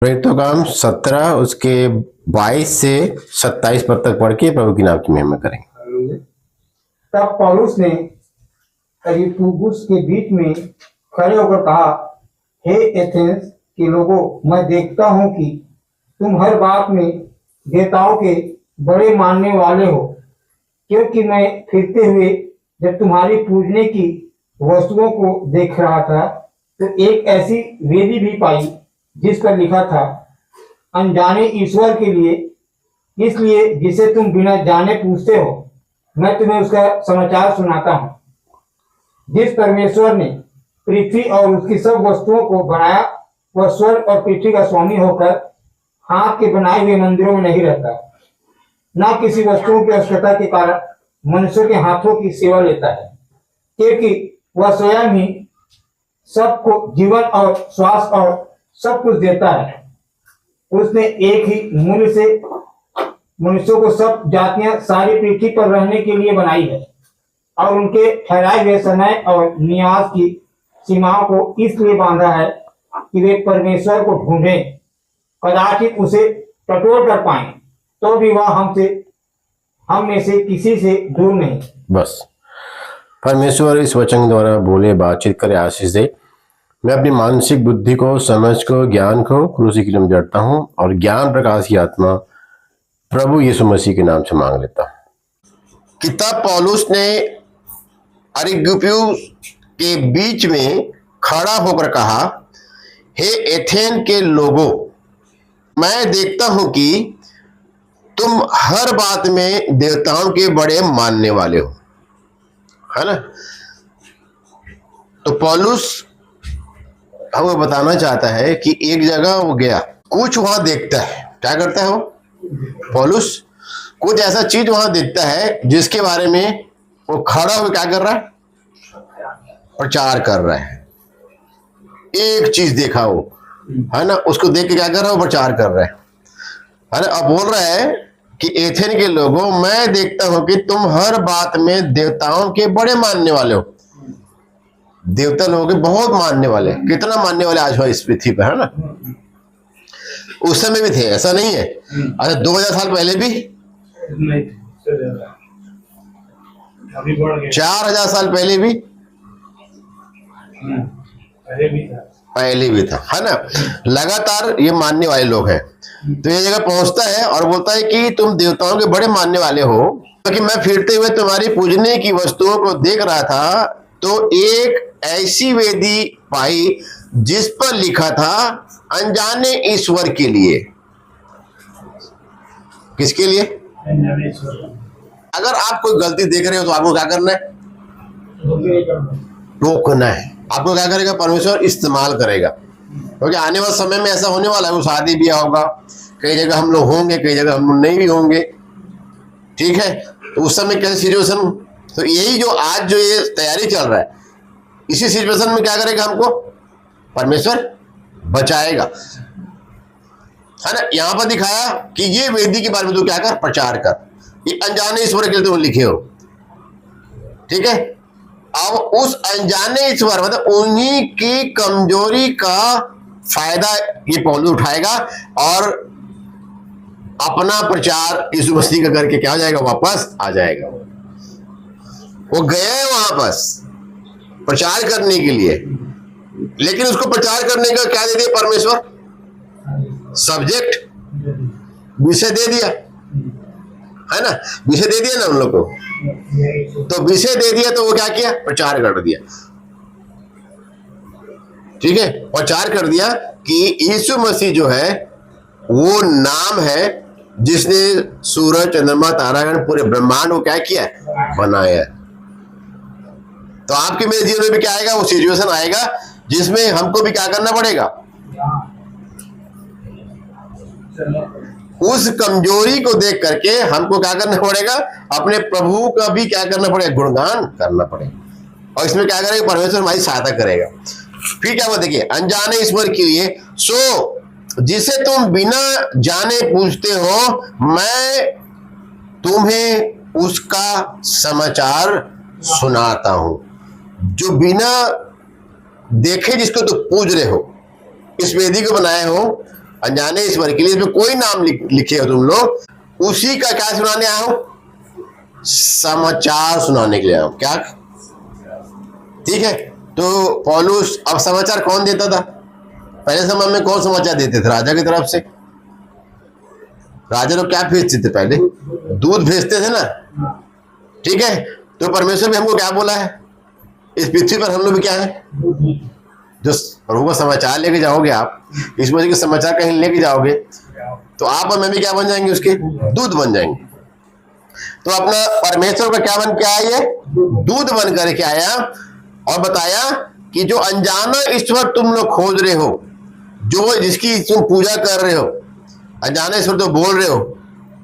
प्रेरितों 17 उसके 22 से 27 पद तक पढ़ के प्रभु की नाम की महिमा करेंगे। तब पौलुस ने अरिस्तुबुस के बीच में खड़े होकर कहा, हे एथेंस के लोगों, मैं देखता हूं कि तुम हर बात में देवताओं के बड़े मानने वाले हो, क्योंकि मैं फिरते हुए जब तुम्हारी पूजने की वस्तुओं को देख रहा था तो एक ऐसी वेदी भी पाई जिस पर लिखा था, अनजाने ईश्वर के लिए, इसलिए जिसे तुम बिना जाने पूछते हो। मैं तुम्हें उसका समाचार सुनाता हूँ। जिस परमेश्वर ने पृथ्वी और उसकी सब वस्तुओं को बनाया, वह स्वर्ग और पृथ्वी का स्वामी होकर हाथ के बनाए हुए मंदिरों में नहीं रहता, न किसी वस्तुओं की आवश्यकता के कारण मनुष्यों के हाथों की सेवा लेता है, क्योंकि वह स्वयं ही सबको जीवन और श्वास और सब कुछ देता है। उसने एक ही मूल्य से मनुष्यों को सब जातियां सारी पृथ्वी पर रहने के लिए बनाई है और उनके ठहराए हुए समय और निवास की सीमाओं को इसलिए बांधा है कि वे परमेश्वर को ढूंढें, कदाचित उसे टटोल कर पाएं, तो भी वह हम में से किसी से दूर नहीं। बस परमेश्वर इस वचन द्वारा बोले, बातचीत करे, आशीष दे। मैं अपनी मानसिक बुद्धि को, समझ को, ज्ञान को क्रूसी की तरफ जड़ता हूँ और ज्ञान प्रकाश की आत्मा प्रभु यीशु मसीह के नाम से मांग लेता हूँ। किताब पौलुस ने अरिस्तुबुस के बीच में खड़ा होकर कहा, हे एथेन के लोगों, मैं देखता हूं कि तुम हर बात में देवताओं के बड़े मानने वाले हो, है ना। तो पौलुस हमें बताना चाहता है कि एक जगह वो गया, कुछ वहां देखता है। क्या करता है वो पौलुस? कुछ ऐसा चीज वहां देखता है जिसके बारे में वो खड़ा होकर क्या कर रहा है? प्रचार कर रहा है। एक चीज देखा वो, है ना, उसको देख के क्या कर रहा है? वो प्रचार कर रहा है ना। अब बोल रहा है कि एथेन के लोगों, मैं देखता हूं कि तुम हर बात में देवताओं के बड़े मानने वाले हो। देवता लोगों के बहुत मानने वाले। कितना मानने वाले आज इस पृथ्वी पर, है ना। उस समय भी थे, ऐसा नहीं है। अच्छा, 2000 साल पहले भी नहीं, 4000 साल पहले भी पहले भी था, है ना। लगातार ये मानने वाले लोग हैं। तो ये जगह पहुंचता है और बोलता है कि तुम देवताओं के बड़े मानने वाले हो, क्योंकि मैं फिरते हुए तुम्हारी पूजने की वस्तुओं को देख रहा था तो एक ऐसी वेदी पाई जिस पर लिखा था, अनजाने ईश्वर के लिए। किसके लिए? अगर आप कोई गलती देख रहे हो तो आपको क्या करना है? रोकना है। आपको क्या करेगा? परमेश्वर इस्तेमाल करेगा, क्योंकि आने वाले समय में ऐसा होने वाला है। वो शादी ब्याह होगा, कई जगह हम लोग होंगे, कई जगह हम लोग नहीं भी होंगे, ठीक है। तो उस समय कैसे सिचुएशन, तो यही जो आज जो ये तैयारी चल रहा है, इसी सिचुएशन में क्या करेगा? हमको परमेश्वर बचाएगा, है ना। यहां पर दिखाया कि ये वेदी के बारे में तो क्या कर? प्रचार कर। ये अनजाने ईश्वर के लिए तुम लिखे हो, ठीक है। अब उस अनजाने ईश्वर मतलब उन्हीं की कमजोरी का फायदा ये पौलुस उठाएगा और अपना प्रचार यीशु मसीह का करके क्या हो जाएगा? वापस आ जाएगा। वो गए वहां बस प्रचार करने के लिए, लेकिन उसको प्रचार करने का क्या दे दिया परमेश्वर? सब्जेक्ट, विषय दे दिया, है ना। विषय दे दिया ना उन लोग को, तो विषय दे दिया तो वो क्या किया? प्रचार कर दिया, ठीक है। प्रचार कर दिया कि यीशु मसीह जो है वो नाम है जिसने सूरज, चंद्रमा, तारागण, पूरे ब्रह्मांड को क्या किया? बनाया। तो आपके मेरे जीवन में भी क्या आएगा? वो सिचुएशन आएगा जिसमें हमको भी क्या करना पड़ेगा? उस कमजोरी को देख करके हमको क्या करना पड़ेगा? अपने प्रभु का भी क्या करना पड़ेगा? गुणगान करना पड़ेगा। और इसमें क्या करेगा? परमेश्वर हमारी सहायता करेगा। फिर क्या बात देखिए, अनजाने ईश्वर के लिए, सो जिसे तुम बिना जाने पूछते हो, मैं तुम्हें उसका समाचार सुनाता हूं। जो बिना देखे जिसको तुम पूज रहे हो, इस वेदी को बनाए हो, अनजाने ईश्वर के लिए, इसमें कोई नाम लिखे हो तुम लोग, उसी का क्या सुनाने आया हूं? समाचार सुनाने के लिए आया हूं। क्या? ठीक है। तो पौलुस, अब समाचार कौन देता था? पहले समय में कौन समाचार देते थे? राजा की तरफ से। राजा लोग क्या भेजते थे? पहले दूध भेजते थे ना। ठीक है। तो परमेश्वर भी हमको क्या बोला है? इस पृथ्वी पर हम लोग भी क्या है? जो प्रभु का समाचार लेके जाओगे आप, इस वजह के समाचार कहीं लेके जाओगे तो आप और मैं भी क्या बन जाएंगे? उसके दूध बन जाएंगे। तो अपना परमेश्वर का क्या बन के आया? ये दूध बन करके आया और बताया कि जो अनजाना ईश्वर तुम लोग खोज रहे हो, जो जिसकी तुम पूजा कर रहे हो, अनजाना ईश्वर तो बोल रहे हो,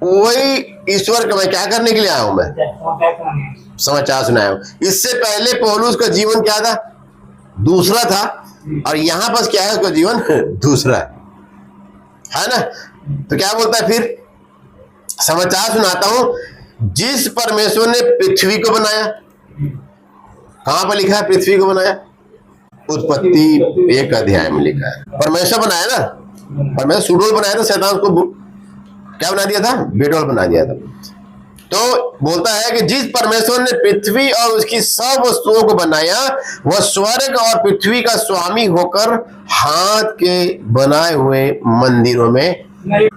वही ईश्वर का मैं क्या करने के लिए आया हूं? मैं समाचार सुनाया हूं। इससे पहले पौलुस का जीवन क्या था? दूसरा था। और यहां पर क्या है? उसका जीवन दूसरा है ना। तो क्या बोलता है फिर? समाचार सुनाता हूं जिस परमेश्वर ने पृथ्वी को बनाया। कहां पर लिखा है पृथ्वी को बनाया? उत्पत्ति 1 अध्याय में लिखा है। परमेश्वर बनाया ना। परमेश्वर सुडोल बनाया था, शैतान उसको क्या बना दिया था? बेडोल बना दिया था। तो बोलता है कि जिस परमेश्वर ने पृथ्वी और उसकी सब वस्तुओं को बनाया, वह स्वर्ग और पृथ्वी का स्वामी होकर हाथ के बनाए हुए मंदिरों में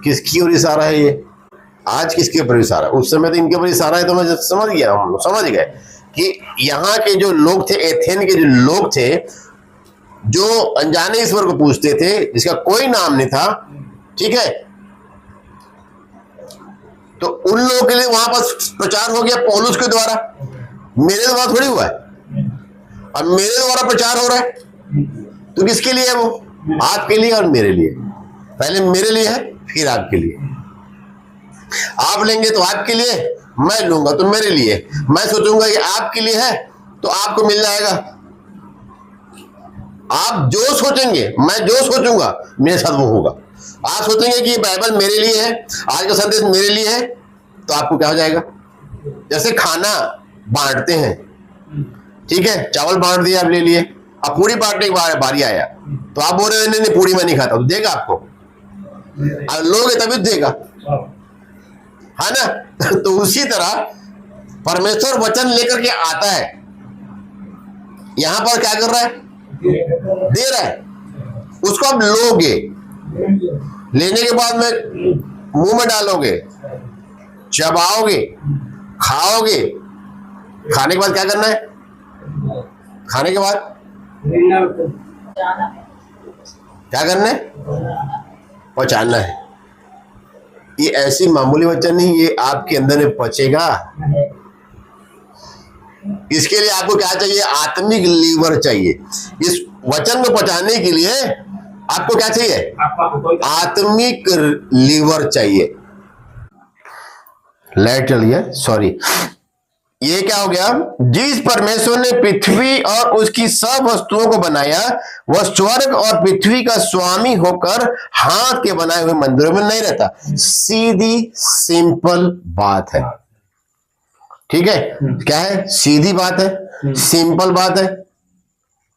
किसकी ओर इशारा है? ये आज किसके ऊपर इशारा? उस समय तो इनके ऊपर इशारा है। तो मैं समझ गया, हम समझ गए कि यहाँ के जो लोग थे, एथेन के जो लोग थे, जो अनजाने ईश्वर को पूछते थे, जिसका कोई नाम नहीं था, ठीक है, तो उन लोगों के लिए वहां पर प्रचार हो गया पौलुस के द्वारा। मेरे द्वारा थोड़ी हुआ है, अब मेरे द्वारा प्रचार हो रहा है। तो किसके लिए है वो? आपके लिए और मेरे लिए। पहले मेरे लिए है, फिर आपके लिए। आप लेंगे तो आपके लिए, मैं लूंगा तो मेरे लिए। मैं सोचूंगा कि आपके लिए है तो आपको मिल जाएगा। आप जो सोचेंगे, मैं जो सोचूंगा, मेरे साथ वो होगा। आप सोचेंगे कि बाइबल मेरे लिए है, आज का संदेश मेरे लिए है, तो आपको क्या हो जाएगा? जैसे खाना बांटते हैं, ठीक है, चावल बांट दिया आप ले लिए, अब पूरी बांटने की बारी आया तो आप बोल रहे हैं नहीं पूरी मैं नहीं खाता, तो देगा आपको? अब लोगे तभी देगा, है ना। तो उसी तरह परमेश्वर वचन लेकर के आता है, यहां पर क्या कर रहा है? दे रहा है। उसको आप लोगे, लेने के बाद में मुंह में डालोगे, चबाओगे, खाओगे। खाने के बाद क्या करना है? खाने के बाद क्या करना है? पहुंचाना है। ये ऐसी मामूली वचन नहीं, ये आपके अंदर में पचेगा। इसके लिए आपको क्या चाहिए? आत्मिक लीवर चाहिए। इस वचन को पचाने के लिए आपको क्या चाहिए? आत्मिक लीवर चाहिए। लाइट चलिए, सॉरी, ये क्या हो गया? जिस परमेश्वर ने पृथ्वी और उसकी सब वस्तुओं को बनाया, वह स्वर्ग और पृथ्वी का स्वामी होकर हाथ के बनाए हुए मंदिरों में नहीं रहता। सीधी सिंपल बात है, ठीक है। क्या है? सीधी बात है, सिंपल बात है।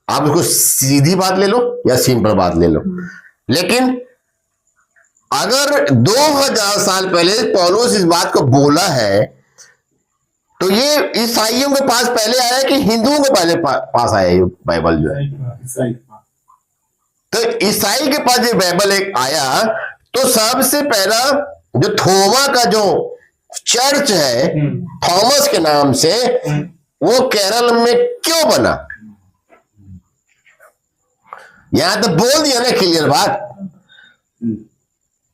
आप उसको सीधी बात ले लो या सिंपल बात ले लो, लेकिन अगर 2000 साल पहले पौलुस इस बात को बोला है तो ये ईसाइयों के पास पहले आया कि हिंदुओं के पहले पास आया ये बाइबल जो है? तो ईसाई के पास ये बाइबल एक आया तो सबसे पहला जो थोमा का जो चर्च है, थॉमस के नाम से, वो केरल में क्यों बना? यहां तो बोल दिया ना क्लियर बात,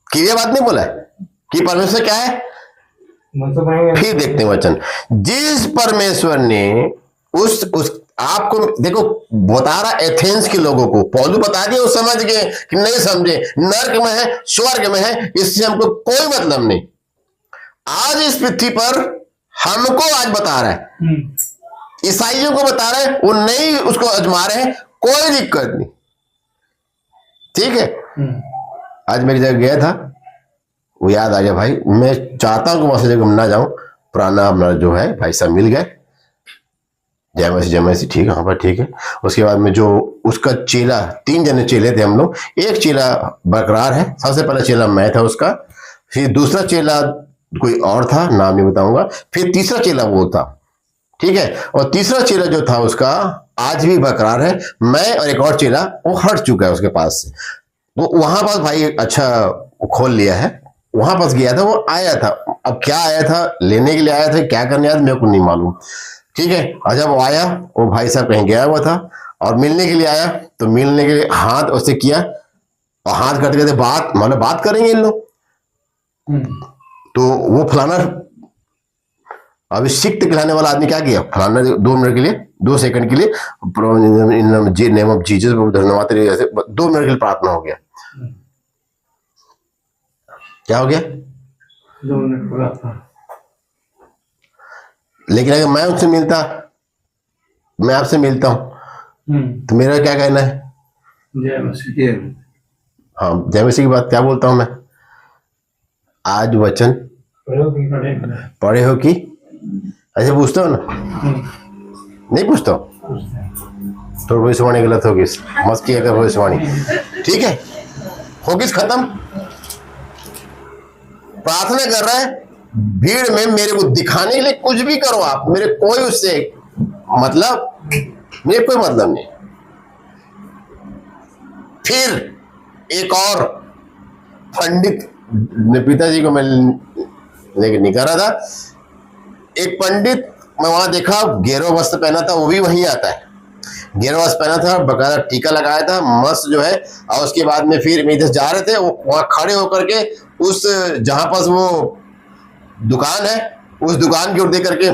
क्लियर बात नहीं बोला है कि परमेश्वर क्या है। फिर देखते हैं वचन। जिस परमेश्वर ने उस आपको देखो बता रहा एथेंस के लोगों को, पौलुस बता दिया, वो समझ गए कि नहीं समझे, नर्क में है, स्वर्ग में है, इससे हमको कोई मतलब नहीं। आज इस पृथ्वी पर हमको आज बता रहा है, ईसाइयों को बता रहा है, वो नहीं उसको आजमा रहे हैं, कोई दिक्कत नहीं, ठीक है। आज मेरी जगह गया था, वो याद आ गया भाई। मैं चाहता हूं कि वहां से जगह ना जाऊं, पुराना अपना जो है भाई साहब मिल गए, जय मसीह, ठीक है, हाँ भाई ठीक है। उसके बाद में जो उसका चेला, 3 जने चेले थे हम लोग, एक चेला बरकरार है, सबसे पहला चेला मैं था उसका, फिर दूसरा चेला कोई और था, नाम नहीं बताऊंगा, फिर तीसरा चेला वो था, ठीक है। और तीसरा चेला जो था उसका आज भी बरकरार है, मैं और एक और चेला वो हट चुका है उसके पास से। तो वहां पास भाई अच्छा खोल लिया है, वहां पास गया था, वो आया था, अब क्या आया था, लेने के लिए आया था, क्या करने आया था मेरे को नहीं मालूम, ठीक है। और जब वो आया, वो भाई साहब कहीं गया हुआ था और मिलने के लिए आया, तो मिलने के लिए हाथ उससे किया, और हाथ करते करते बात, मतलब बात करेंगे इन लोग, तो वो फलाना अभिषिक्त कहलाने वाला आदमी क्या किया, फलाना 2 मिनट के लिए, 2 सेकंड के लिए, इन नेम ऑफ जीसस धन्यवाद तेरे, ऐसे 2 मिनट के लिए प्रार्थना हो गया। क्या हो गया? 2 मिनट प्रार्थना। लेकिन अगर मैं उससे मिलता, मैं आपसे मिलता हूं, तो मेरा क्या कहना है? जय मसीह। हाँ, जय मसीह की बात क्या बोलता हूं मैं? आज वचन पढ़े हो कि? ऐसे पूछता हो ना? नहीं पूछता हूं तो भविष्यवाणी गलत होगी, मत किया कर भविष्यवाणी, ठीक है। होगी खत्म। प्रार्थना कर रहा है भीड़ में, मेरे को दिखाने के लिए कुछ भी करो आप, मेरे कोई उससे मतलब, मेरे कोई मतलब नहीं। फिर एक और पंडित ने, पिताजी को मैं लेके निकल रहा था, एक पंडित मैं वहां देखा, गेरो वस्त्र पहना था, वो भी वहीं आता है, गेरो वस्त्र पहना था, बकायदा टीका लगाया था, मस्त जो है। और उसके बाद में फिर मैं इधर जा रहे थे, वहां खड़े होकर के उस जहां पास वो दुकान है, उस दुकान की ओर देख करके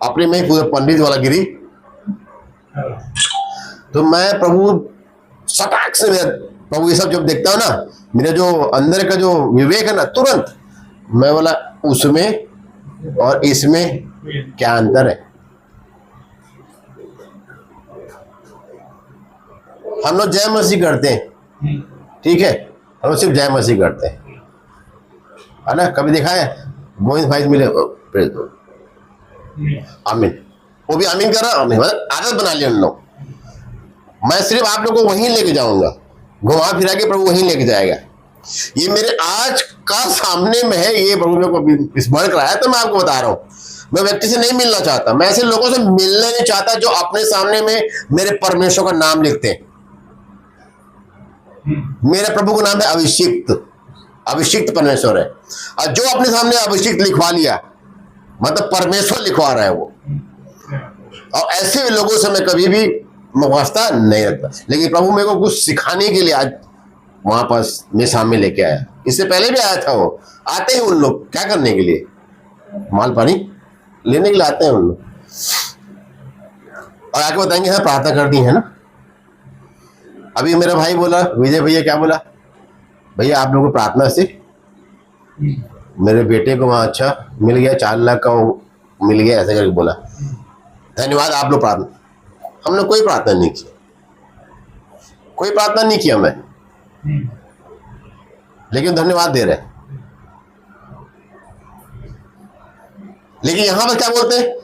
अपने में पूरा पंडित वाला गिरी। तो मैं प्रभु सटाक से, मेरा प्रभु ये सब जब देखता हूं ना, मेरा जो अंदर का जो विवेक है ना, तुरंत मैं बोला उसमें और इसमें क्या अंतर है। हम लोग जय मसीह करते हैं, ठीक है, हम लोग सिर्फ जय मसीह करते हैं, है ना। कभी देखा है गोविंद भाई मिले आमीन, वो भी आमीन कर रहा, आमीन मतलब आदत बना लिया उन लोग। मैं सिर्फ आप लोग को वहीं लेके जाऊंगा, घुमा फिरा के प्रभु वहीं लेके जाएगा। ये मेरे आज का सामने में है, ये प्रभु मेरे को स्मरण कराया, तो मैं आपको बता रहा हूँ। मैं व्यक्ति से नहीं मिलना चाहता, मैं ऐसे लोगों से मिलना नहीं चाहता जो अपने सामने में मेरे परमेश्वर का नाम लिखते हैं। मेरे प्रभु का नाम है अभिषिक्त, अभिषिक्त परमेश्वर है, और जो अपने सामने अभिषिक्त लिखवा लिया मतलब परमेश्वर लिखवा रहा है वो। और ऐसे लोगों से मैं कभी भी वास्ता नहीं रखता। लेकिन प्रभु मेरे को कुछ सिखाने के लिए आज वहां पास मेरे सामने लेके आया, इससे पहले भी आया था वो। आते हैं उन लोग क्या करने के लिए, माल पानी लेने के लिए आते हैं उन लोग, और आके बताएंगे हाँ प्रार्थना कर दी है ना। अभी मेरा भाई बोला, विजय भैया क्या बोला, भैया आप लोगों को प्रार्थना से मेरे बेटे को वहां अच्छा मिल गया, 4 लाख का मिल गया, ऐसा करके बोला, धन्यवाद आप लोग प्रार्थना। हमने कोई प्रार्थना नहीं की, कोई प्रार्थना नहीं किया मैं, लेकिन धन्यवाद दे रहे। लेकिन यहां पर क्या बोलते हैं,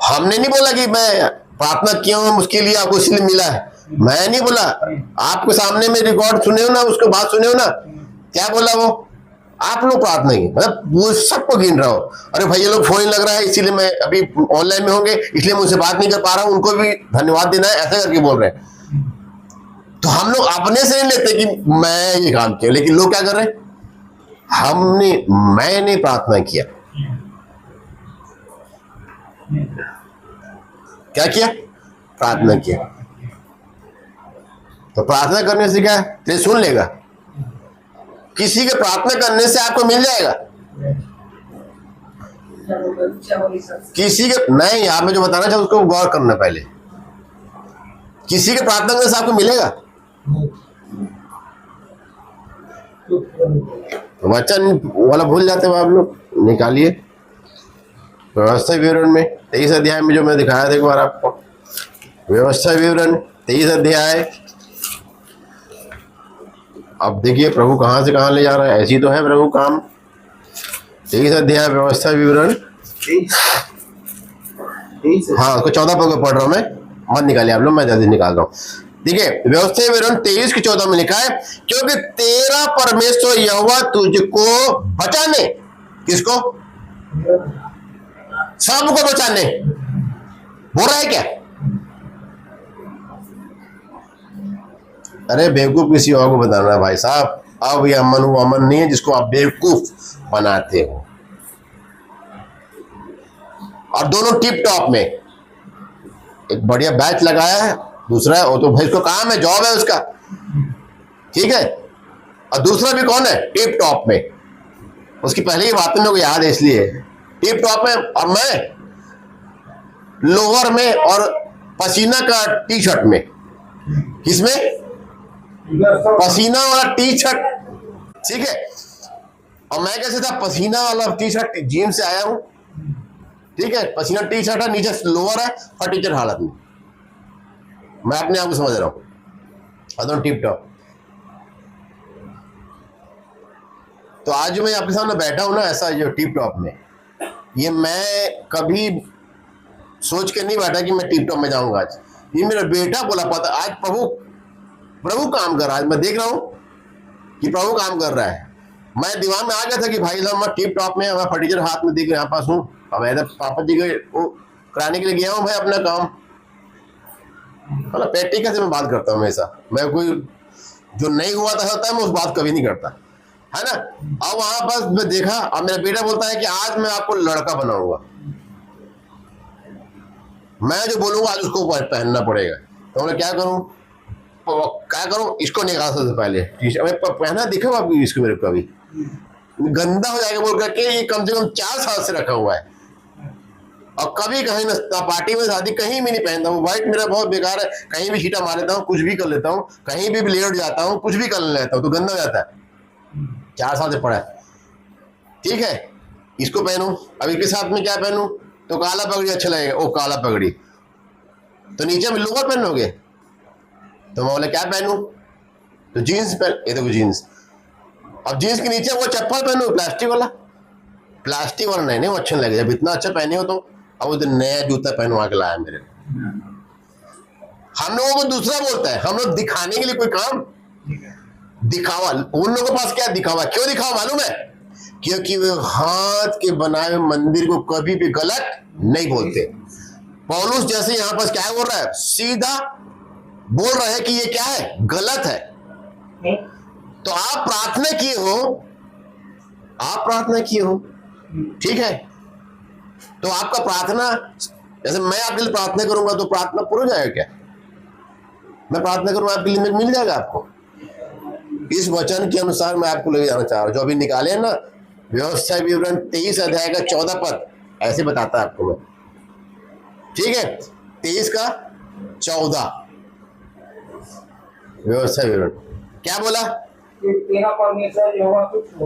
हमने नहीं बोला कि मैं प्रार्थना किया हूं उसके लिए आपको इसलिए मिला है, मैं नहीं बोला। आपके सामने में रिकॉर्ड सुने हो ना, उसको बात सुने हो ना, क्या बोला वो, आप लोग प्रार्थना की मतलब वो सबको गिन रहा हो। अरे भाई ये लोग फोन लग रहा है इसीलिए मैं अभी ऑनलाइन में होंगे इसलिए मैं उनसे बात नहीं कर पा रहा हूं, उनको भी धन्यवाद देना है, ऐसा करके बोल रहे हैं। तो हम लोग अपने से नहीं लेते कि मैं ये काम किया, लेकिन लोग क्या कर रहे हैं, मैंने प्रार्थना किया, क्या किया, प्रार्थना किया। तो प्रार्थना करने से क्या तेरे सुन लेगा, किसी के प्रार्थना करने से आपको मिल जाएगा, किसी के नहीं, आप मैं जो बताना चाहूं उसको गौर करना पहले, किसी के प्रार्थना करने से आपको मिलेगा। वचन वाला भूल जाते हो आप लोग, निकालिए व्यवस्था विवरण में 23 अध्याय में जो मैं दिखाया था एक बार आपको, व्यवस्था विवरण 23 अध्याय। अब देखिए प्रभु कहां से कहां ले जा रहा है, ऐसी तो है प्रभु काम। 23 अध्याय व्यवस्था विवरण हाँ उसको 14 पढ़ रहा हूं मैं, मत निकालिए आप लोग, मैं जल्दी निकाल रहा हूं। ठीक है, व्यवस्था विवरण 23 की 14 में लिखा है, क्योंकि तेरा परमेश्वर यहोवा तुझको बचाने, किसको? सबको बचाने बोल रहा है क्या? अरे बेवकूफ किसी और को बताना है भाई साहब। अब ये अमन वो अमन नहीं है जिसको आप बेवकूफ बनाते हो। और दोनों टिप टॉप में, एक बढ़िया बैच लगाया है, दूसरा वो तो भाई उसको काम है, जॉब है उसका, ठीक है। और दूसरा भी कौन है? टिप टॉप में, उसकी पहले की बातें मेरे को याद है इसलिए। टिप टॉप में और मैं लोअर में और पसीना का टी शर्ट में। किसमें? पसीना वाला टी शर्ट, ठीक है। और मैं कैसे था? पसीना वाला टी शर्ट, जिम से आया हूं, ठीक है, पसीना टी शर्ट है, नीचे लोअर है, फटीचर हालत में। मैं अपने आप को समझ रहा हूं टिप टॉप। तो आज मैं आपके सामने बैठा हूं ना ऐसा जो टिप टॉप में, ये मैं कभी सोच के नहीं बैठा कि मैं टिप टॉप में जाऊंगा। आज ये मेरा बेटा बोला, पता आज प्रभु काम कर रहा है। आज मैं देख रहा हूं कि प्रभु काम कर रहा है। मैं दिमाग में आ गया था कि भाई साहब मैं टिप टॉप में, मैं फटीचर हाथ में देख यहाँ पास हूँ, अब मैं पापा जी के वो कराने के लिए गया हूँ भाई अपना काम। पेटी कैसे मैं बात करता हूँ हमेशा, मैं कोई जो नहीं हुआ था होता है मैं उस बात कभी नहीं करता, है ना। अब वहां पर मैं देखा, अब मेरा बेटा बोलता है कि आज मैं आपको लड़का बनाऊंगा, मैं जो बोलूंगा आज उसको पहनना पड़ेगा। तो मैं क्या करूं? इसको निकाल सबसे पहले पहना दिखा आपको, इसको मेरे को अभी गंदा हो जाएगा बोल करके, ये कम से कम 4 साल से रखा हुआ है और कभी कहीं ना पार्टी में शादी कहीं भी नहीं पहनता हूँ। व्हाइट मेरा बहुत बेकार है, कहीं भी छीटा मार लेता हूँ, कुछ भी कर लेता हूँ, कहीं भी लेट जाता हूँ, कुछ भी कर लेता हूँ तो गंदा हो जाता है। 4 साल से पड़ा है, ठीक है। इसको पहनूं, अब इसके साथ में क्या पहनूं? तो काला पगड़ी अच्छा लगेगा। ओ काला पगड़ी, तो नीचे में लोअर पहनोगे, तो मैं बोला क्या पहनूं? तो जीन्स पहन, ये देखो जीन्स। अब जीन्स के नीचे वो चप्पल पहनूं प्लास्टिक वाला? प्लास्टिक वाला नहीं, वो अच्छा लगेगा। जब इतना अच्छा पहने हो तो अब वो नया जूता पहनवा के लाया मेरे। हम लोगों को दूसरा बोलता है, हम लोग दिखाने के लिए कोई काम, दिखावा। उन लोगों के पास क्या दिखावा? क्यों दिखावा मालूम है? क्योंकि वे हाथ के बनाए हुए मंदिर को कभी भी गलत नहीं बोलते। पौलुस जैसे यहाँ पर क्या बोल रहा है? सीधा बोल रहा है कि ये क्या है? गलत है। तो आप प्रार्थना किए हो, ठीक है। तो आपका प्रार्थना, जैसे मैं आपके लिए प्रार्थना करूंगा तो प्रार्थना पूरा हो जाएगा क्या? मैं प्रार्थना करूंगा आपके लिए, मिल जाएगा आपको। इस वचन के अनुसार मैं आपको ले जाना चाह रहा हूं, जो अभी निकाले हैं ना, व्यवस्था विवरण 23 अध्याय का 14 पद, ऐसे बताता है आपको मैं, ठीक है। 23 का 14 व्यवस्था विवरण क्या बोला? तेरा परमेश्वर यहोवा तुझको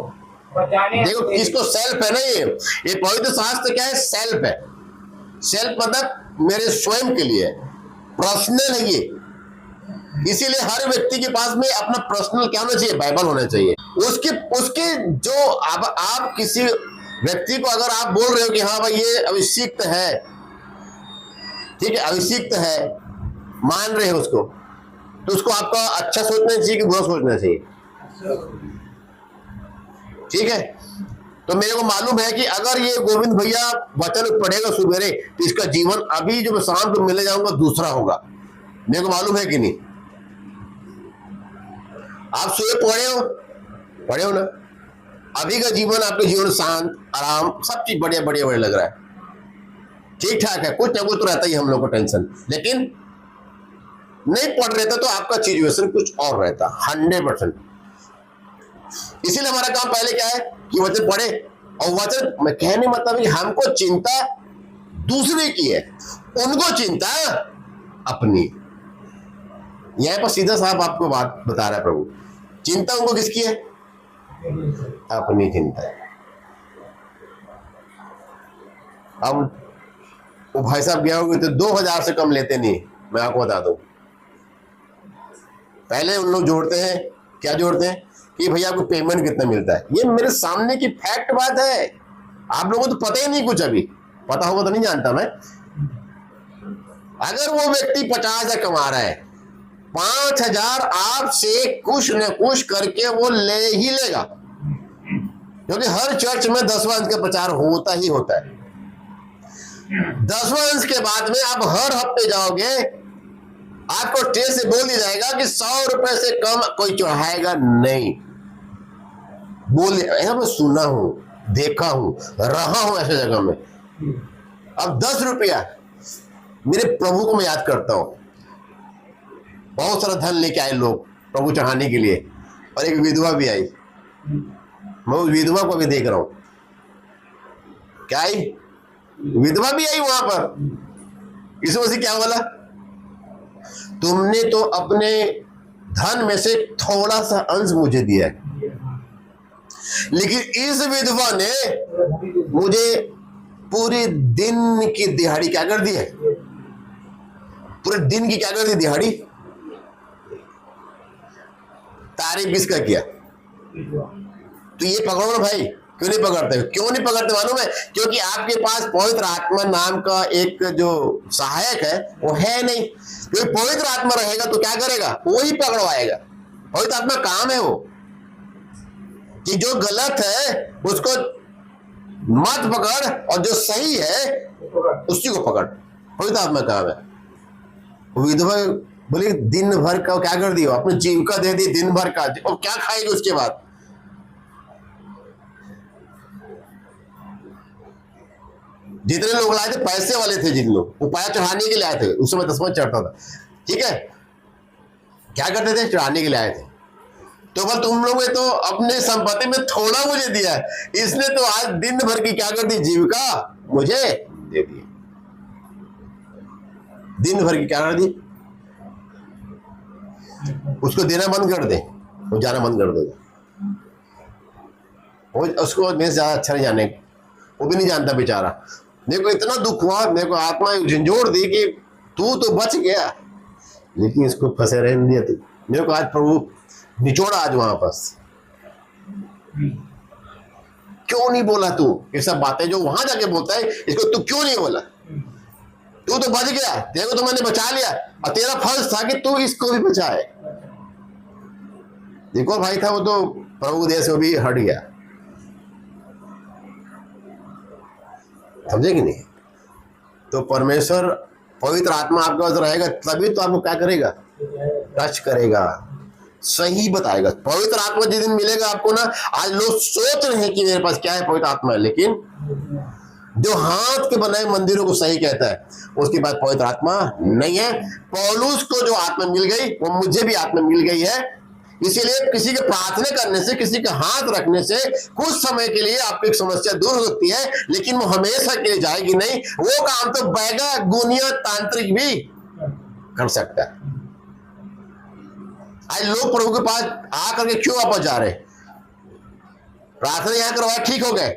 बचाने। देखो किसको? सेल्फ है ना, ये पवित्र शास्त्र क्या है? सेल्फ है। सेल्फ मतलब मेरे स्वयं के लिए, पर्सनल है ये। इसीलिए हर व्यक्ति के पास में अपना पर्सनल क्या होना चाहिए? बाइबल होना चाहिए। उसके जो आप किसी व्यक्ति को अगर आप बोल रहे हो कि हाँ भाई ये अभिषिक्त है, ठीक है, अभिषिक्त है, मान रहे हो उसको, तो उसको आपका अच्छा सोचना चाहिए कि बुरा सोचना चाहिए? ठीक है। तो मेरे को मालूम है कि अगर ये गोविंद भैया वचन पढ़ेगा सुबेरे तो इसका जीवन अभी जो मैं शाम को मिलने जाऊंगा दूसरा होगा। मेरे को मालूम है कि नहीं? आप सुबह पढ़े हो ना, अभी का जीवन आपके जीवन शांत, आराम, सब चीज बढ़िया बढ़िया बढ़िया लग रहा है, ठीक ठाक है। कुछ ना कुछ तो रहता ही हम लोग को टेंशन, लेकिन नहीं पढ़ रहता तो आपका सिचुएशन कुछ और रहता 100%। इसीलिए हमारा काम पहले क्या है कि वचन पढ़े, और वचन मैं कहने मतलब कि हमको चिंता दूसरे की है, उनको चिंता अपनी। यहां पर सीधा साहब आपको बात बता रहा है प्रभु, चिंता उनको किसकी है? अपनी चिंता है। अब वो भाई साहब गया होंगे तो 2000 से कम लेते नहीं, मैं आपको बता दूं। पहले उन लोग जोड़ते हैं, क्या जोड़ते हैं कि भैया आपको पेमेंट कितना मिलता है। ये मेरे सामने की फैक्ट बात है, आप लोगों को तो पता ही नहीं कुछ, अभी पता होगा तो नहीं जानता मैं, अगर वो व्यक्ति 50,000 कमा रहा है, 5,000 आपसे कुछ न कुछ करके वो ले ही लेगा, क्योंकि हर चर्च में 10वां अंश का प्रचार होता ही होता है। 10वां अंश के बाद में आप हर हफ्ते जाओगे, आपको स्टेज से बोल दिया जाएगा कि 100 रुपए से कम कोई चढ़ाएगा नहीं। बोल ऐसा मैं सुना हूं, देखा हूं, रहा हूं ऐसे जगह में। अब 10 रुपया मेरे प्रभु को मैं याद करता हूं, बहुत सारा धन लेके आए लोग प्रभु चढ़ाने के लिए, और एक विधवा भी आई। मैं उस विधवा को भी देख रहा हूं, क्या आई? विधवा भी आई वहां पर। इस वजह से क्या बोला? तुमने तो अपने धन में से थोड़ा सा अंश मुझे दिया है, लेकिन इस विधवा ने मुझे पूरे दिन की दिहाड़ी क्या कर दी है? पूरे दिन की क्या कर दी दिहाड़ी? तारीफ किसका किया? तो ये पकड़ो ना भाई। क्यों नहीं पकड़ते? क्यों नहीं पकड़ते मालूम है? क्योंकि आपके पास पवित्र आत्मा नाम का एक जो सहायक है वो है नहीं। क्योंकि पवित्र आत्मा रहेगा तो क्या करेगा? वही पकड़वाएगा। पवित्र आत्मा काम है वो कि जो गलत है उसको मत पकड़, और जो सही है उसी को पकड़। पवित्र आत्मा काम है। विधवा बोले दिन भर का क्या कर दिया? अपनी जीविका दे दी दिन भर का, और क्या खाएगी उसके बाद? जितने लोग लाए थे पैसे वाले थे, जिन लोग उपाय चढ़ाने के लिए आए थे, उस समय 10वां चढ़ता था, ठीक है, क्या करते थे? चढ़ाने के लिए आए थे। तो बस तुम लोगों ने तो अपने संपत्ति में थोड़ा मुझे दिया है, इसने तो आज दिन भर की क्या कर दी? जीविका मुझे दे दी। दिन भर की क्या कर दी? उसको देना बंद कर दे, वो जाना बंद कर देगा। वो उसको मेरे से ज्यादा अच्छा नहीं जाने, वो भी नहीं जानता बेचारा। मेरे को इतना दुख हुआ, मेरे को आत्मा झंझोड़ दी कि तू तो बच गया, लेकिन इसको फंसे रहने दिया तू। मेरे को आज प्रभु निचोड़ा आज वहां पास। क्यों नहीं बोला तू ये सब बातें जो वहां जाके बोलता है? इसको तू क्यों नहीं बोला? तू तो बच गया, तेरे को तो मैंने बचा लिया, और तेरा फर्ज था कि तू इसको भी बचाए। देखो भाई था वो तो प्रभु देश से भी हट गया, समझे कि नहीं? तो परमेश्वर पवित्र आत्मा आपके पास रहेगा तभी तो आपको क्या करेगा? टच करेगा, सही बताएगा। पवित्र आत्मा जिस दिन मिलेगा आपको ना, आज लोग सोच रहे हैं कि मेरे पास क्या है? पवित्र आत्मा है, लेकिन जो हाथ के बनाए मंदिरों को सही कहता है, उसके बाद पवित्र आत्मा नहीं है। पौलुस को जो आत्मा मिल गई वो मुझे भी आत्मा मिल गई है। इसीलिए किसी के प्रार्थना करने से, किसी के हाथ रखने से कुछ समय के लिए आपकी एक समस्या दूर हो सकती है, लेकिन वो हमेशा के लिए जाएगी नहीं। वो काम तो बैगा गुनिया तांत्रिक भी कर सकता है। आज लोग प्रभु के पास आकर के क्यों वापस जा रहे? प्रार्थना यहां करवाया, ठीक हो गए,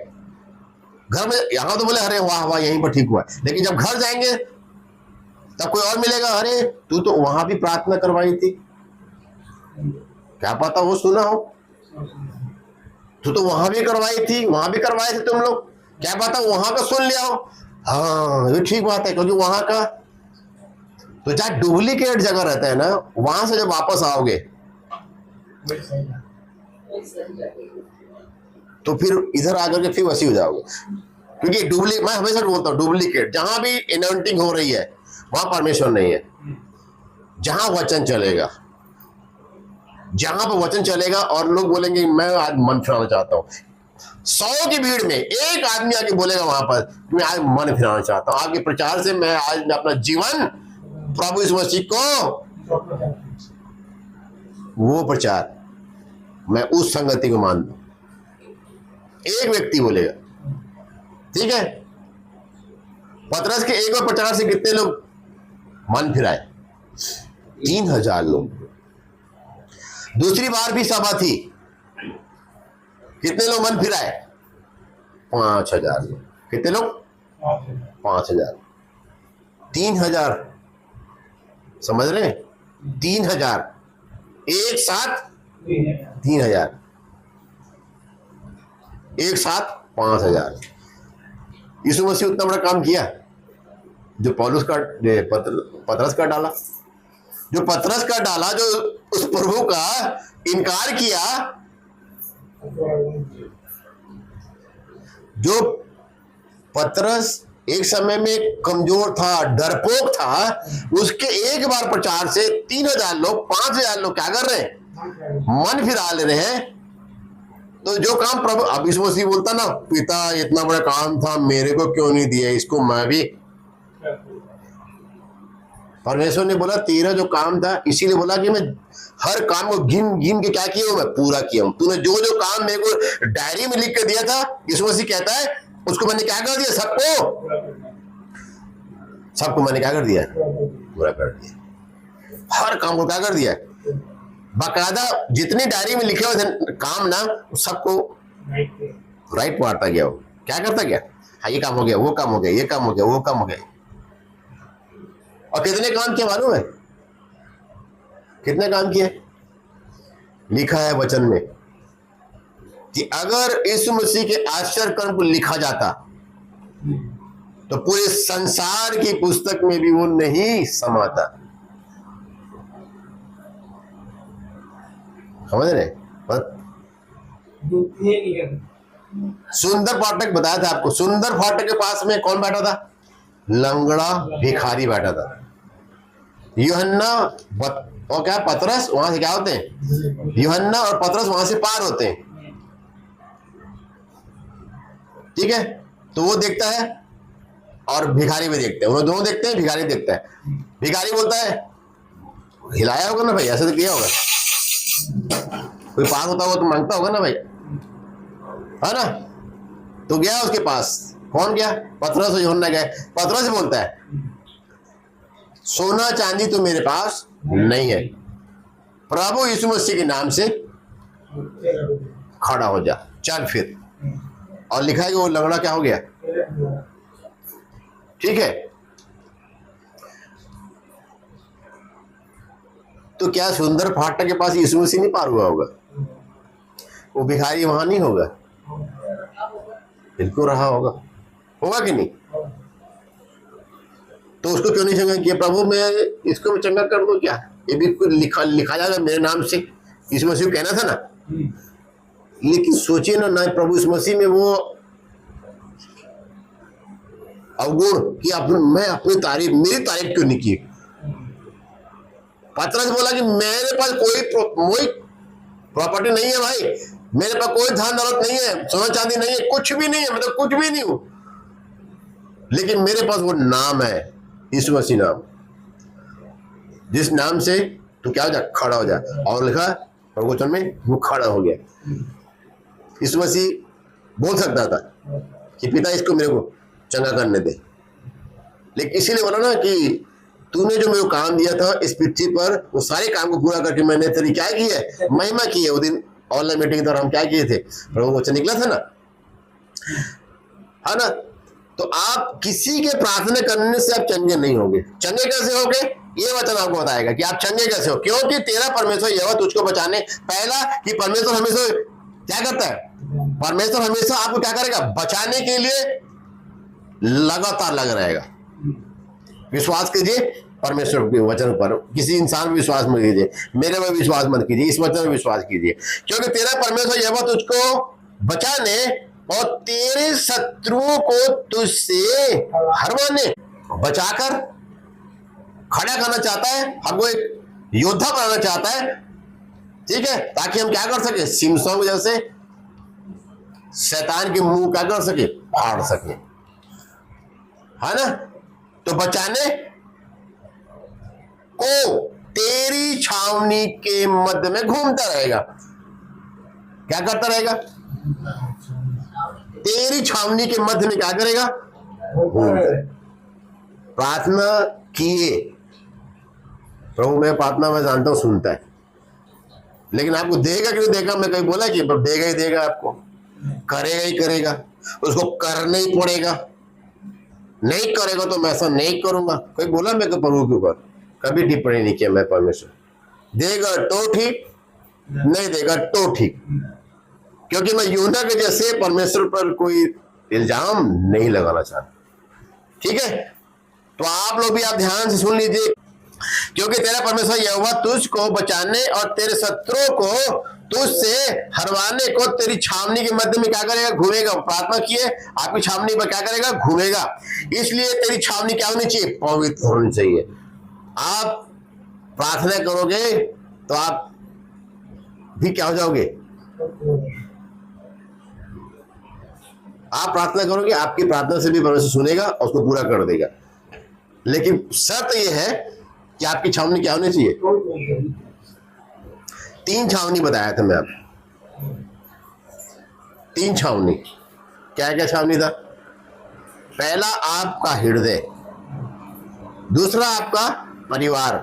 घर में यहां तो बोले अरे वाह वाह यहीं पर ठीक हुआ, लेकिन जब घर जाएंगे तब कोई और मिलेगा, अरे तू तो वहां भी प्रार्थना करवाई थी, क्या पता वो सुना हो, तू तो वहां भी करवाई थी, वहां भी करवाए थे तुम लोग, क्या पता वहां का सुन लिया हो। हाँ ये ठीक बात है, क्योंकि वहां का तो जहां डुप्लीकेट जगह रहता है ना, वहां से जब वापस आओगे तो फिर इधर आकर के फिर वैसी हो जाओगे। क्योंकि डुप्लीकेट, मैं हमेशा बोलता हूँ, डुप्लीकेट जहां भी एनाउंटिंग हो रही है वहां परमेश्वर नहीं है। जहां वचन चलेगा, जहां पर वचन चलेगा और लोग बोलेंगे मैं आज मन फिराना चाहता हूं, 100 की भीड़ में एक आदमी आके बोलेगा वहां पर मैं आज मन फिराना चाहता हूं, आपके प्रचार से मैं आज अपना जीवन प्रभु यीशु मसीह को, वो प्रचार मैं उस संगति को मानता हूं। एक व्यक्ति बोलेगा, ठीक है, पतरस के एक बार प्रचार से कितने लोग मन फिराए? 3000 लोग। दूसरी बार भी सभा थी, कितने लोग मन फिराए? 5000 लोग। कितने लोग? 5000। 3000, समझ रहे हैं? 3000 एक साथ, 3000 एक साथ 5000। यीशु मसीह उतना बड़ा काम किया, जो पौलुस का पतरस का डाला, जो पतरस का डाला, जो उस प्रभु का इनकार किया, जो पतरस एक समय में कमजोर था, डरपोक था, उसके एक बार प्रचार से 3000 लोग 5000 लोग क्या कर रहे हैं, मन फिरा ले रहे हैं। तो जो काम प्रभु, अब यीशु मसीह बोलता ना, पिता इतना बड़ा काम था मेरे को क्यों नहीं दिया, इसको मैं भी, परमेश्वर ने बोला तेरा जो काम था, इसीलिए बोला कि मैं हर काम को गिन गिन के क्या किया हूं, मैं पूरा किया हूं। तूने जो जो काम मेरे को डायरी में लिख के दिया था, यीशु मसीह कहता है उसको मैंने क्या कर दिया, सबको मैंने क्या कर दिया, पूरा कर दिया। हर काम को क्या कर दिया, बाकायदा जितनी डायरी में लिखे हुए थे काम ना, सबको राइट मारता गया। वो क्या करता गया, हाँ ये काम हो गया, वो काम हो गया, ये काम हो गया, वो काम हो गया। और कितने काम किए मालूम है, कितने काम किए, लिखा है वचन में कि अगर यीशु मसीह के आश्चर्य कर्म को लिखा जाता तो पूरे संसार की पुस्तक में भी वो नहीं समाता। समझ रहे? सुंदर फाटक बताया था आपको, सुंदर फाटक के पास में कौन बैठा था, लंगड़ा भिखारी बैठा था। यूहन्ना और क्या पतरस वहां से क्या होते हैं, यूहन्ना और पतरस वहां से पार होते हैं, ठीक है। तो वो देखता है और भिखारी भी देखते हैं, वो दोनों देखते हैं, भिखारी देखता है। भिखारी बोलता है, हिलाया होगा ना भाई, ऐसे तो किया होगा, कोई पास होता होगा तो मांगता होगा ना भाई, है ना। तो गया उसके पास, कौन गया, पतरस और यूहन्ना गए। पतरस बोलता है सोना चांदी तो मेरे पास नहीं है, प्रभु यीशु मसीह के नाम से खड़ा हो जा, चल फिर। और लिखा है कि वो लंगड़ा क्या हो गया, ठीक है। तो क्या सुंदर फाटक के पास यीशु मसीह नहीं पार हुआ होगा, वो भिखारी वहां नहीं होगा, बिल्कुल रहा होगा, होगा कि नहीं। तो उसको क्यों नहीं चंगा किया, प्रभु मैं इसको चंगा कर दूं क्या, ये भी लिखा जाएगा मेरे नाम से, यीशु मसीह कहना था ना। लेकिन सोचिए ना प्रभु यीशु मसीह में वो अवगुण कि मैं अपनी तारीफ, मेरी तारीफ क्यों नहीं की। पतरस बोला कि मेरे पास कोई प्रॉपर्टी नहीं है भाई, मेरे पास कोई धन दौलत नहीं है, सोना चांदी नहीं है, कुछ भी नहीं है, मैं तो कुछ भी नहीं हूं, लेकिन मेरे पास वो नाम है, यीशु मसीह नाम, जिस नाम से तू क्या हो जा, खड़ा हो जा। और लिखा प्रभु वचन में वो खड़ा हो गया। यीशु मसीह बोल सकता था कि पिता इसको मेरे को चंगा करने दे, लेकिन इसीलिए बोला ना कि तूने जो मेरे को काम दिया था इस पृथ्वी पर, वो सारे काम को पूरा करके मैंने तेरी क्या की है, महिमा की है। वो दिन ऑनलाइन मीटिंग के दौरान हम क्या किए थे, प्रभु वचन निकला था ना, है ना। तो आप किसी के प्रार्थना करने से आप चंगे नहीं होंगे। चंगे कैसे होगे, ये वचन आपको बताएगा कि आप चंगे कैसे हो, क्योंकि तेरा परमेश्वर यहोवा तुझको बचाने, पहला कि परमेश्वर हमेशा क्या करता है, परमेश्वर हमेशा आपको क्या करेगा, बचाने के लिए लगातार लगा रहेगा। विश्वास कीजिए परमेश्वर के वचन पर, किसी इंसान पर विश्वास मत कीजिए, मेरे पर विश्वास मत कीजिए, इस वचन पर विश्वास कीजिए, क्योंकि तेरा परमेश्वर यहोवा तुझको बचाने और तेरे शत्रुओं को तुझसे हरवाने, बचाकर खड़ा करना चाहता है, हमको एक योद्धा बनाना चाहता है, ठीक है, ताकि हम क्या कर सके, सिमसोन जैसे शैतान के मुंह क्या कर सके, फाड़ सके, है ना। तो बचाने को तेरी छावनी के मध्य में घूमता रहेगा, क्या करता रहेगा, तेरी छावनी के मध्य में क्या करेगा, प्रार्थना किए। प्रभु मैं प्रार्थना में जानता हूं सुनता है, लेकिन आपको देगा कि नहीं देगा, मैं कहीं बोला कि देगा ही देगा, आपको करेगा ही करेगा, उसको करना ही पड़ेगा, नहीं करेगा तो मैं ऐसा नहीं करूंगा। कोई बोला मैं तो प्रभु के ऊपर कभी टिप्पणी नहीं किया, मैं परमेश्वर देगा तो ठीक, नहीं देगा तो ठीक, क्योंकि मैं यूहन्ना के जैसे परमेश्वर पर कोई इल्जाम नहीं लगाना चाहता, ठीक है। तो आप लोग भी आप ध्यान से सुन लीजिए, क्योंकि तेरा परमेश्वर यहोवा तुझको बचाने और तेरे शत्रुओं को तुझसे हरवाने को तेरी छावनी के मध्य में क्या करेगा, घूमेगा। प्रार्थना किए, आपकी छावनी पर क्या करेगा, घूमेगा। इसलिए तेरी छावनी क्या होनी चाहिए, पवित्र होनी चाहिए। आप प्रार्थना करोगे तो आप भी क्या हो जाओगे, आप प्रार्थना करोगे, आपकी प्रार्थना से भी परमेश्वर सुनेगा और उसको पूरा कर देगा। लेकिन शर्त यह है कि आपकी छावनी क्या होनी चाहिए। 3 छावनी बताया था मैं आपको, 3 छावनी। क्या क्या छावनी था? पहला आपका हृदय, दूसरा आपका परिवार,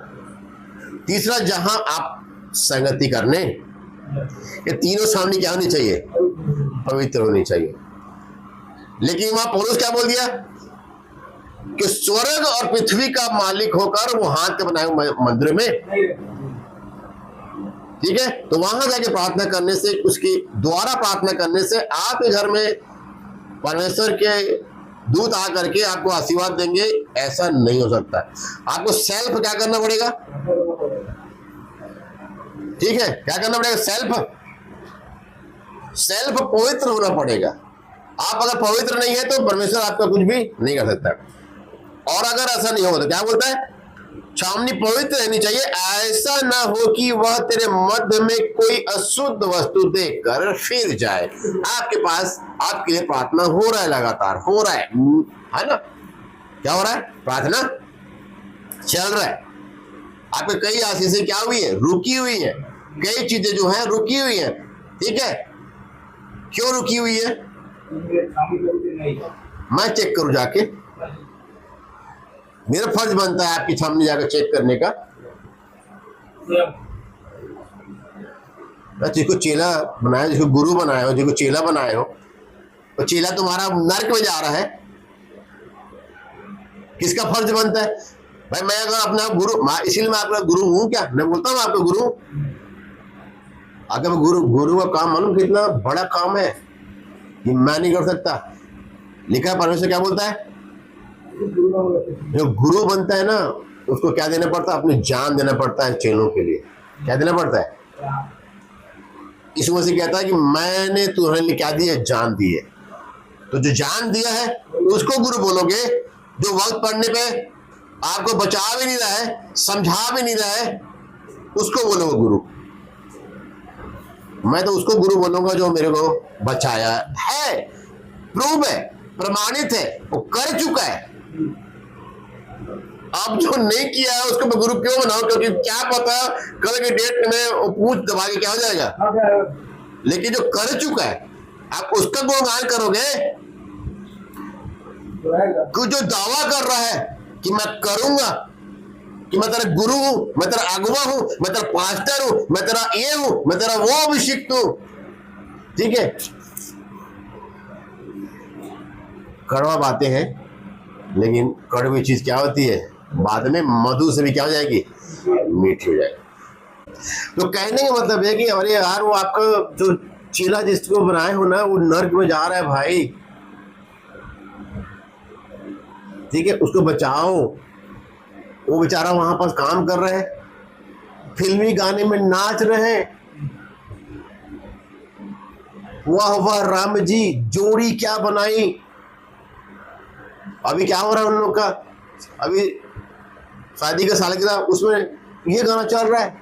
तीसरा जहां आप संगति करने। ये तीनों छावनी क्या होनी चाहिए, पवित्र होनी चाहिए। लेकिन वहां पौलुस क्या बोल दिया कि स्वर्ग और पृथ्वी का मालिक होकर वो हाथ के बनाए हुए मंदिर में, ठीक है, तो वहां जाके प्रार्थना करने से, उसकी द्वारा प्रार्थना करने से आपके घर में परमेश्वर के दूत आकर के आपको आशीर्वाद देंगे, ऐसा नहीं हो सकता। आपको सेल्फ क्या करना पड़ेगा, ठीक है, क्या करना पड़ेगा, सेल्फ पवित्र होना पड़ेगा। आप अगर पवित्र नहीं है तो परमेश्वर आपका कुछ भी नहीं कर सकता। और अगर ऐसा नहीं हो तो क्या बोलता है, छावनी पवित्र रहनी चाहिए, ऐसा ना हो कि वह तेरे मध्य में कोई अशुद्ध वस्तु देखकर फिर जाए। आपके पास आपके लिए प्रार्थना हो रहा है, लगातार हो रहा है ना, क्या हो रहा है, प्रार्थना चल रहा है। आपके कई आशीषें क्या हुई है, रुकी हुई है, कई चीजें जो है रुकी हुई है, ठीक है। क्यों रुकी हुई है, मैं चेक करूं जाके, मेरा फर्ज बनता है आपकी सामने जाकर चेक करने का। जिसको चेला बनाया, जिसको गुरु बनाए हो, जिसको चेला बनाए हो, तो चेला तुम्हारा नरक में जा रहा है, किसका फर्ज बनता है भाई? मैं अगर अपना गुरु, इसीलिए मैं आपका गुरु हूं क्या, मैं बोलता हूं आपका गुरु। अगर गुरु का काम मालूम कितना बड़ा काम है, ये मैं नहीं कर सकता। लिखा परमेश्वर क्या बोलता है, जो गुरु बनता है ना उसको क्या देना पड़ता है, अपनी जान देना पड़ता है चेलों के लिए। क्या देना पड़ता है? यीशु मसीह कहता है कि मैंने तुम्हारे लिए क्या दिया, जान दी है। तो जो जान दिया है उसको गुरु बोलोगे। जो वक्त पढ़ने पे आपको बचा भी नहीं रहा है, समझा भी नहीं रहा है, उसको बोलोगे गुरु। मैं तो उसको गुरु बोलूंगा जो मेरे को बचाया है, प्रूव है, प्रमाणित है, वो कर चुका है। अब जो नहीं किया है उसको मैं गुरु क्यों बनाऊं, क्योंकि क्या पता कल की डेट में वो पूछ दबा के क्या हो जाएगा। लेकिन जो कर चुका है आप उसका गुणगान करोगे। जो दावा कर रहा है कि मैं करूंगा, कि मैं तेरा गुरु हूं, मैं तेरा अगुवा हूं, मैं तेरा पास्टर हूं, मैं तेरा ये हूं, मैं तेरा वो अभिषिक्त हूं, ठीक है। कड़वा बातें हैं, लेकिन कड़वी चीज क्या होती है, बाद में मधु से भी क्या हो जाएगी, मीठी हो जाएगी। तो कहने का मतलब है कि अरे यार वो आपका जो चेला जिसको बनाए हो ना, वो नर्क में जा रहा है भाई, ठीक है, उसको बचाओ। वो बेचारा वहां पर काम कर रहे हैं, फिल्मी गाने में नाच रहे हैं, वाह वाह राम जी जोड़ी क्या बनाई। अभी क्या हो रहा है उन लोग का, अभी शादी का सालगिरह उसमें ये गाना चल रहा है,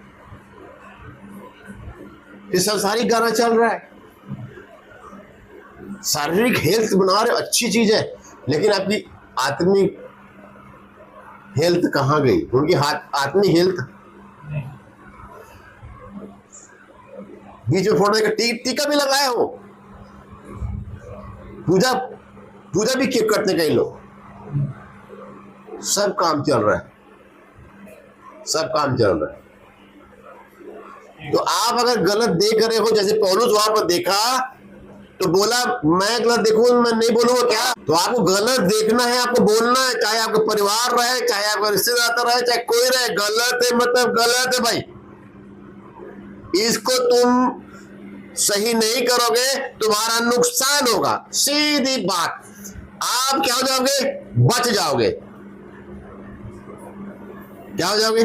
ये संसारिक गाना चल रहा है। शारीरिक हेल्थ बना रहे, अच्छी चीज है, लेकिन आपकी आत्मिक हेल्थ कहाँ गई, उनकी आत्मिक हेल्थ। बीच में फोटो देकर टीका भी लगाए हो, पूजा भी करते कई लोग। सब काम चल रहा है, सब काम चल रहा है। तो आप अगर गलत देख रहे हो, जैसे पौलुस वहां पर देखा तो बोला मैं गलत देखूं, मैं नहीं बोलूंगा क्या। तो आपको गलत देखना है, आपको बोलना है, चाहे आपका परिवार रहे, चाहे आपका रिश्तेदार रहे, चाहे कोई रहे, गलत है मतलब गलत है भाई। इसको तुम सही नहीं करोगे, तुम्हारा नुकसान होगा, सीधी बात। आप क्या हो जाओगे, बच जाओगे। क्या हो जाओगे?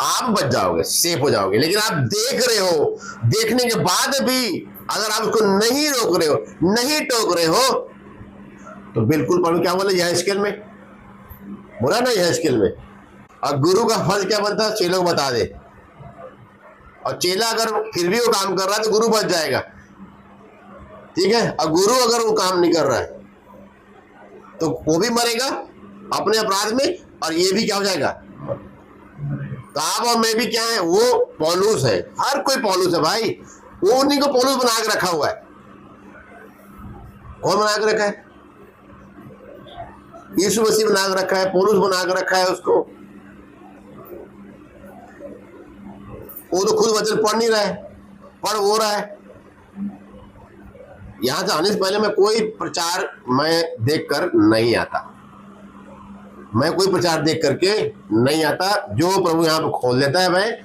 आप बच जाओगे, सेफ हो जाओगे। लेकिन आप देख रहे हो, देखने के बाद भी अगर आप उसको नहीं रोक रहे हो, नहीं टोक रहे हो, तो बिल्कुल पर क्या बोले यहेजकेल में बोला ना, यहेजकेल में। और गुरु का फर्ज क्या बनता है? चेलों को बता दे। और चेला अगर फिर भी वो काम कर रहा है तो गुरु बच जाएगा, ठीक है। और गुरु अगर वो काम नहीं कर रहा है तो वो भी मरेगा अपने अपराध में, और ये भी क्या हो जाएगा? तो आप और मैं भी क्या है? वो पौलुस है, हर कोई पौलुस है भाई। वो उन्हीं को पौलुस बना के रखा हुआ है। कौन बना के रखा है? यीशु मसीह बना के रखा है, पौलुस बना के रखा है उसको। वो तो खुद वचन पढ़ नहीं रहा है, पढ़ वो रहा है। यहां से आने से पहले मैं कोई प्रचार मैं देखकर नहीं आता, मैं कोई प्रचार देख करके नहीं आता। जो प्रभु यहाँ पे खोल देता है, मैं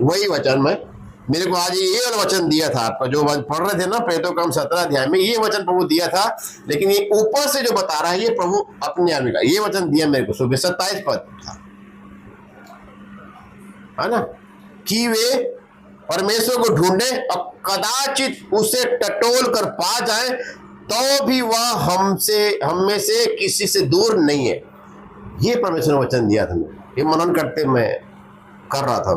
वही वचन में, मेरे को आज ये वाला वचन दिया था आपका, जो पढ़ रहे थे ना प्रेरितों का काम 17 अध्याय में, ये वचन प्रभु दिया था। लेकिन ये ऊपर से जो बता रहा है ये प्रभु अपने आदमी का, ये वचन दिया मेरे को सुबह 27 पद था, है ना, कि वे परमेश्वर को ढूंढे और कदाचित उसे टटोल कर पा जाए, तो भी वह हम में से किसी से दूर नहीं है। ये परमेश्वर ने वचन दिया था, ये मनन करते मैं कर रहा था।